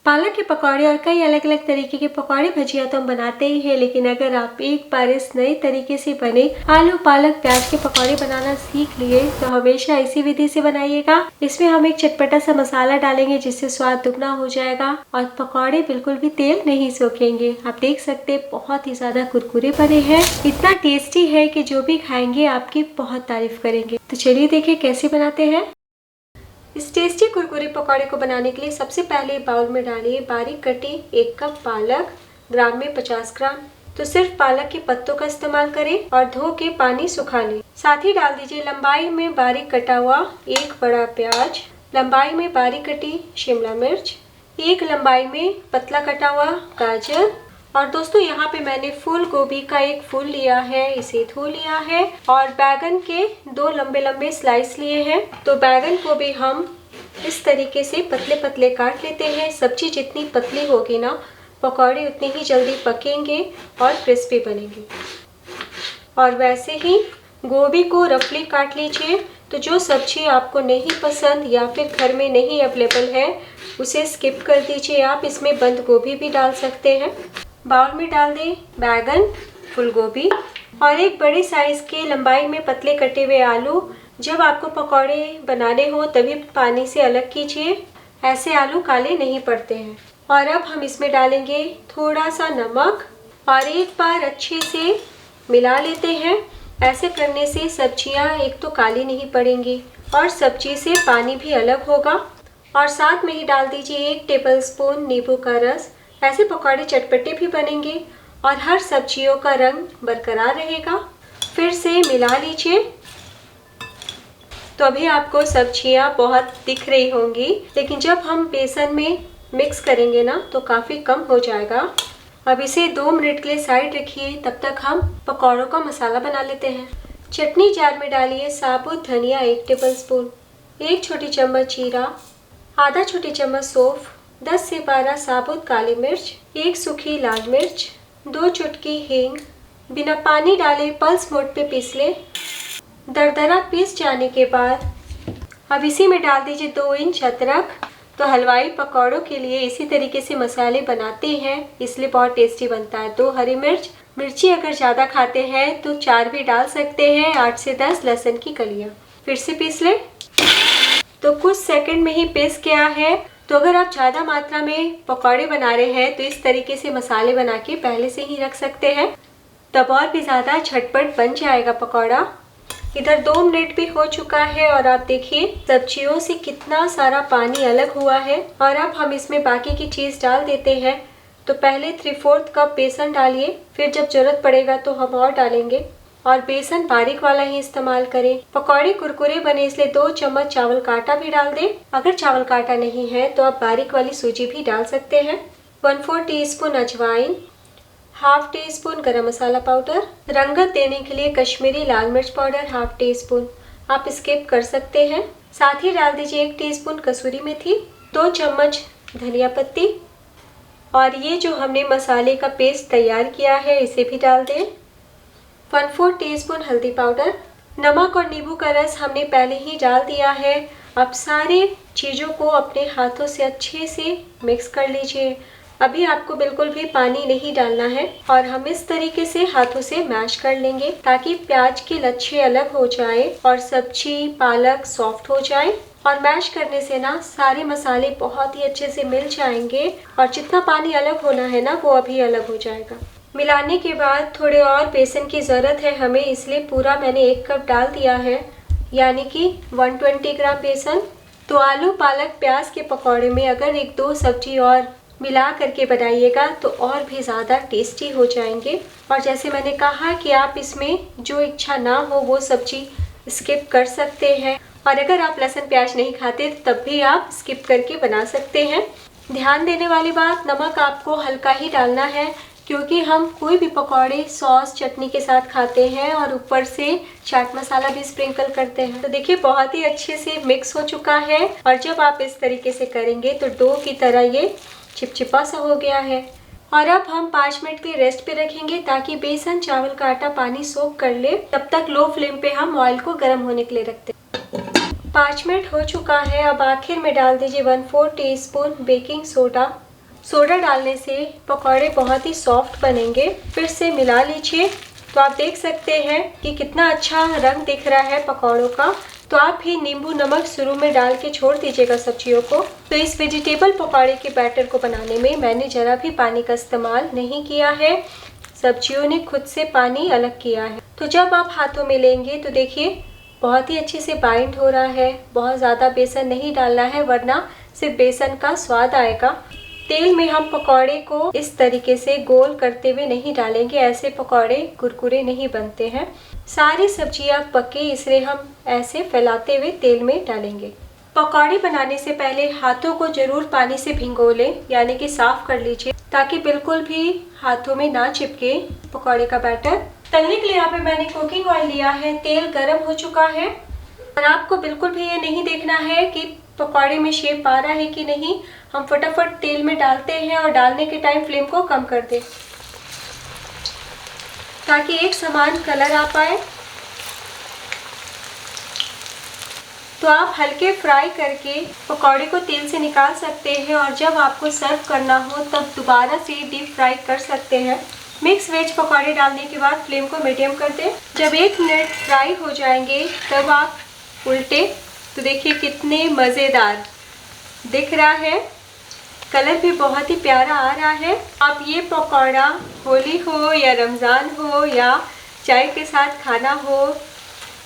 पालक के पकौड़े और कई अलग अलग तरीके के पकौड़े भजिया तो हम बनाते ही हैं, लेकिन अगर आप एक बार इस नए तरीके से बने आलू पालक प्याज के पकौड़े बनाना सीख लिए तो हमेशा इसी विधि से बनाइएगा। इसमें हम एक चटपटा सा मसाला डालेंगे जिससे स्वाद दुगना हो जाएगा और पकौड़े बिल्कुल भी तेल नहीं सोखेंगे। आप देख सकते हैं बहुत ही ज्यादा कुरकुरे बने हैं, इतना टेस्टी है कि जो भी खाएंगे आपकी बहुत तारीफ करेंगे। तो चलिए देखें कैसे बनाते हैं। इस टेस्टी कुरकुरे पकौड़े को बनाने के लिए सबसे पहले बाउल में डालिए बारीक कटी 1 कप पालक, ग्राम में 50 ग्राम। तो सिर्फ पालक के पत्तों का इस्तेमाल करें और धो के पानी सुखा लें। साथ ही डाल दीजिए लंबाई में बारीक कटा हुआ 1 बड़ा प्याज, लंबाई में बारीक कटी शिमला मिर्च, 1 लंबाई में पतला कटा हुआ गाजर और दोस्तों यहाँ पे मैंने फूल गोभी का 1 फूल लिया है, इसे धो लिया है और बैगन के 2 लंबे लंबे स्लाइस लिए हैं। तो बैगन को भी हम इस तरीके से पतले पतले काट लेते हैं। सब्जी जितनी पतली होगी ना पकौड़े उतनी ही जल्दी पकेंगे और क्रिस्पी बनेंगे। और वैसे ही गोभी को रफली काट लीजिए। तो जो सब्जी आपको नहीं पसंद या फिर घर में नहीं अवेलेबल है उसे स्किप कर दीजिए। आप इसमें बंद गोभी भी डाल सकते हैं। बाउल में डाल दें बैगन, फूल गोभी और 1 बड़े साइज के लंबाई में पतले कटे हुए आलू। जब आपको पकौड़े बनाने हो तभी पानी से अलग कीजिए, ऐसे आलू काले नहीं पड़ते हैं। और अब हम इसमें डालेंगे थोड़ा सा नमक और एक बार अच्छे से मिला लेते हैं। ऐसे करने से सब्जियां एक तो काली नहीं पड़ेंगी और सब्जी से पानी भी अलग होगा। और साथ में ही डाल दीजिए 1 टेबलस्पून नींबू का रस। ऐसे पकौड़े चटपटे भी बनेंगे और हर सब्जियों का रंग बरकरार रहेगा। फिर से मिला लीजिए। तो अभी आपको सब्जियां बहुत दिख रही होंगी, लेकिन जब हम बेसन में मिक्स करेंगे ना तो काफ़ी कम हो जाएगा। अब इसे 2 मिनट के लिए साइड रखिए, तब तक हम पकौड़ों का मसाला बना लेते हैं। चटनी जार में डालिए साबुत धनिया 1 टेबलस्पून, 1 छोटी चम्मच जीरा, आधा छोटी चम्मच सौंफ, 10 से 12 साबुत काली मिर्च, 1 सूखी लाल मिर्च, 2 चुटकी हींग। बिना पानी डाले पल्स मोड पे पीस ले। दरदरा पीस जाने के बाद अब इसी में डाल दीजिए 2 इंच अदरक। तो हलवाई पकौड़ों के लिए इसी तरीके से मसाले बनाते हैं, इसलिए बहुत टेस्टी बनता है। 2 हरी मिर्च, मिर्ची अगर ज़्यादा खाते हैं तो 4 भी डाल सकते हैं। 8 से 10 लहसुन की कलियाँ। फिर से पीस ले। तो कुछ सेकंड में ही पीस गया है। तो अगर आप ज़्यादा मात्रा में पकौड़े बना रहे हैं तो इस तरीके से मसाले बना के पहले से ही रख सकते हैं, तब और भी ज़्यादा झटपट बन जाएगा पकौड़ा। इधर 2 मिनट भी हो चुका है और आप देखिए सब्जियों से कितना सारा पानी अलग हुआ है। और अब हम इसमें बाकी की चीज़ डाल देते हैं। तो पहले 3/4 कप बेसन डालिए, फिर जब ज़रूरत पड़ेगा तो हम और डालेंगे। और बेसन बारीक वाला ही इस्तेमाल करें। पकौड़े कुरकुरे बने इसलिए 2 चम्मच चावल का आटा भी डाल दें। अगर चावल का आटा नहीं है तो आप बारीक वाली सूजी भी डाल सकते हैं। 1/4 टीस्पून अजवाइन, ½ टीस्पून गरम मसाला पाउडर, रंगत देने के लिए कश्मीरी लाल मिर्च पाउडर ½ टीस्पून। आप स्किप कर सकते हैं। साथ ही डाल दीजिए 1 टीस्पून कसूरी मेथी, 2 चम्मच धनिया पत्ती और ये जो हमने मसाले का पेस्ट तैयार किया है इसे भी डाल दें। 1/4 टीस्पून हल्दी पाउडर, नमक और नींबू का रस हमने पहले ही डाल दिया है। अब सारे चीज़ों को अपने हाथों से अच्छे से मिक्स कर लीजिए। अभी आपको बिल्कुल भी पानी नहीं डालना है और हम इस तरीके से हाथों से मैश कर लेंगे ताकि प्याज के लच्छे अलग हो जाए और सब्जी पालक सॉफ्ट हो जाए। और मैश करने से ना सारे मसाले बहुत ही अच्छे से मिल जाएंगे और जितना पानी अलग होना है ना वो अभी अलग हो जाएगा। मिलाने के बाद थोड़े और बेसन की ज़रूरत है हमें, इसलिए पूरा मैंने 1 कप डाल दिया है, यानी कि 120 ग्राम बेसन। तो आलू पालक प्याज के पकौड़े में अगर 1-2 सब्जी और मिला करके बनाइएगा तो और भी ज़्यादा टेस्टी हो जाएंगे। और जैसे मैंने कहा कि आप इसमें जो इच्छा ना हो वो सब्जी स्किप कर सकते हैं। और अगर आप लहसुन प्याज नहीं खाते तब भी आप स्किप करके बना सकते हैं। ध्यान देने वाली बात, नमक आपको हल्का ही डालना है क्योंकि हम कोई भी पकौड़े सॉस चटनी के साथ खाते हैं और ऊपर से चाट मसाला भी स्प्रिंकल करते हैं। तो देखिए बहुत ही अच्छे से मिक्स हो चुका है और जब आप इस तरीके से करेंगे तो डो की तरह ये चिपचिपा सा हो गया है। और अब हम 5 मिनट के रेस्ट पे रखेंगे ताकि बेसन चावल का आटा पानी सोख कर ले। तब तक लो फ्लेम पे हम ऑयल को गर्म होने के लिए रखते हैं। 5 मिनट हो चुका है। अब आखिर में डाल दीजिए 1/4 टीस्पून बेकिंग सोडा सोडा डालने से पकौड़े बहुत ही सॉफ्ट बनेंगे। फिर से मिला लीजिए। तो आप देख सकते हैं कि कितना अच्छा रंग दिख रहा है पकौड़ों का। तो आप ही नींबू नमक शुरू में डाल के छोड़ दीजिएगा सब्जियों को। तो इस वेजिटेबल पकौड़े के बैटर को बनाने में मैंने जरा भी पानी का इस्तेमाल नहीं किया है। सब्जियों ने खुद से पानी अलग किया है। तो जब आप हाथों में लेंगे तो देखिए बहुत ही अच्छे से बाइंड हो रहा है। बहुत ज़्यादा बेसन नहीं डालना है वरना सिर्फ बेसन का स्वाद आएगा। तेल में हम पकौड़े को इस तरीके से गोल करते हुए नहीं डालेंगे, ऐसे पकौड़े कुरकुरे नहीं बनते हैं। सारी सब्जियां पके इसलिए हम ऐसे फैलाते हुए तेल में डालेंगे। पकौड़े बनाने से पहले हाथों को जरूर पानी से भिगो लें, यानी कि साफ कर लीजिए ताकि बिल्कुल भी हाथों में ना चिपके पकौड़े का बैटर। तलने के लिए यहाँ पे मैंने कुकिंग ऑयल लिया है। तेल गर्म हो चुका है और आपको बिल्कुल भी ये नहीं देखना है कि पकौड़े में शेप आ रहा है कि नहीं। हम फटाफट तेल में डालते हैं और डालने के टाइम फ्लेम को कम कर दें ताकि एक समान कलर आ पाए। तो आप हल्के फ्राई करके पकौड़े को तेल से निकाल सकते हैं और जब आपको सर्व करना हो तब दोबारा से डीप फ्राई कर सकते हैं। मिक्स वेज पकौड़े डालने के बाद फ्लेम को मीडियम कर दें। जब 1 मिनट फ्राई हो जाएंगे तब आप उल्टे। तो देखिए कितने मज़ेदार दिख रहा है। कलर भी बहुत ही प्यारा आ रहा है। आप ये पकौड़ा होली हो या रमज़ान हो या चाय के साथ खाना हो,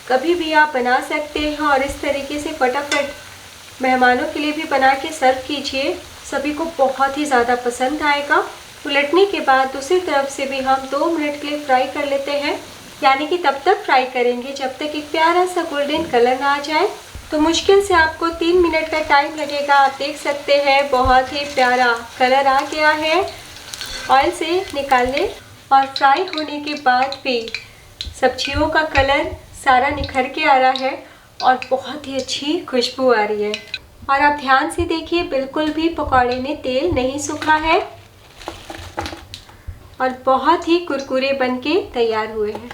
कभी भी आप बना सकते हैं और इस तरीके से फटाफट मेहमानों के लिए भी बना के सर्व कीजिए। सभी को बहुत ही ज़्यादा पसंद आएगा। उलटने के बाद दूसरी तरफ से भी हम 2 मिनट के लिए फ्राई कर लेते हैं, यानी कि तब तक फ्राई करेंगे जब तक एक प्यारा सा गोल्डन कलर ना आ जाए। तो मुश्किल से आपको 3 मिनट का टाइम लगेगा। आप देख सकते हैं बहुत ही प्यारा कलर आ गया है। ऑयल से निकालने और फ्राई होने के बाद भी सब्जियों का कलर सारा निखर के आ रहा है और बहुत ही अच्छी खुशबू आ रही है। और आप ध्यान से देखिए बिल्कुल भी पकौड़े में तेल नहीं सूखा है और बहुत ही कुरकुरे बनके तैयार हुए हैं।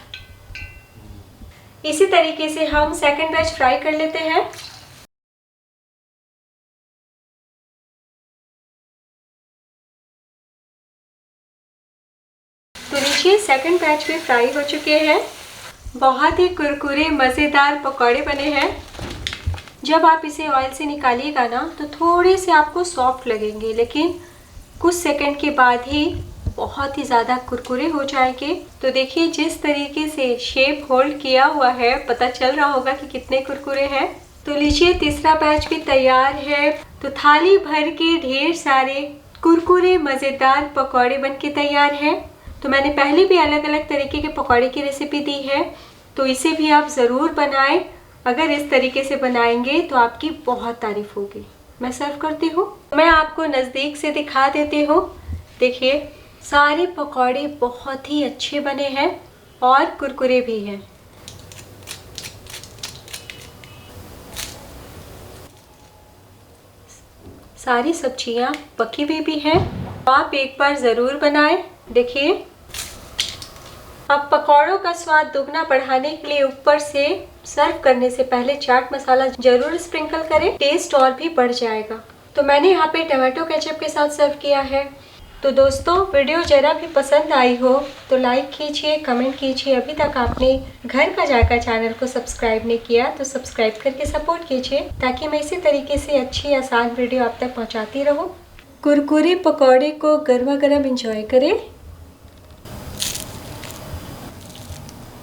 इसी तरीके से हम सेकंड बैच फ्राई कर लेते हैं। तो देखिए सेकंड बैच भी फ्राई हो चुके हैं। बहुत ही कुरकुरे मज़ेदार पकौड़े बने हैं। जब आप इसे ऑयल से निकालिएगा ना तो थोड़े से आपको सॉफ्ट लगेंगे, लेकिन कुछ सेकंड के बाद ही बहुत ही ज़्यादा कुरकुरे हो जाएंगे। तो देखिए जिस तरीके से शेप होल्ड किया हुआ है पता चल रहा होगा कि कितने कुरकुरे हैं। तो लीजिए तीसरा बैच भी तैयार है। तो थाली भर के ढेर सारे कुरकुरे मज़ेदार पकौड़े बनके तैयार हैं। तो मैंने पहले भी अलग अलग तरीके के पकौड़े की रेसिपी दी है, तो इसे भी आप ज़रूर बनाएं। अगर इस तरीके से बनाएंगे तो आपकी बहुत तारीफ होगी। मैं सर्व करती हूँ। मैं आपको नज़दीक से दिखा देती हूँ। देखिए सारे पकौड़े बहुत ही अच्छे बने हैं और कुरकुरे भी हैं। सारी सब्जियां पकी हुई भी हैं। आप एक बार ज़रूर बनाएं। देखिए अब पकौड़ों का स्वाद दोगुना बढ़ाने के लिए ऊपर से सर्व करने से पहले चाट मसाला जरूर स्प्रिंकल करें, टेस्ट और भी बढ़ जाएगा। तो मैंने यहाँ पे टमाटो केचप के साथ सर्व किया है। तो दोस्तों वीडियो जरा भी पसंद आई हो तो लाइक कीजिए, कमेंट कीजिए। अभी तक आपने घर का जायका चैनल को सब्सक्राइब नहीं किया तो सब्सक्राइब करके सपोर्ट कीजिए ताकि मैं इसी तरीके से अच्छी आसान वीडियो आप तक पहुँचाती रहूँ। कुरकुरे पकौड़े को गर्मा गर्म इंजॉय करें।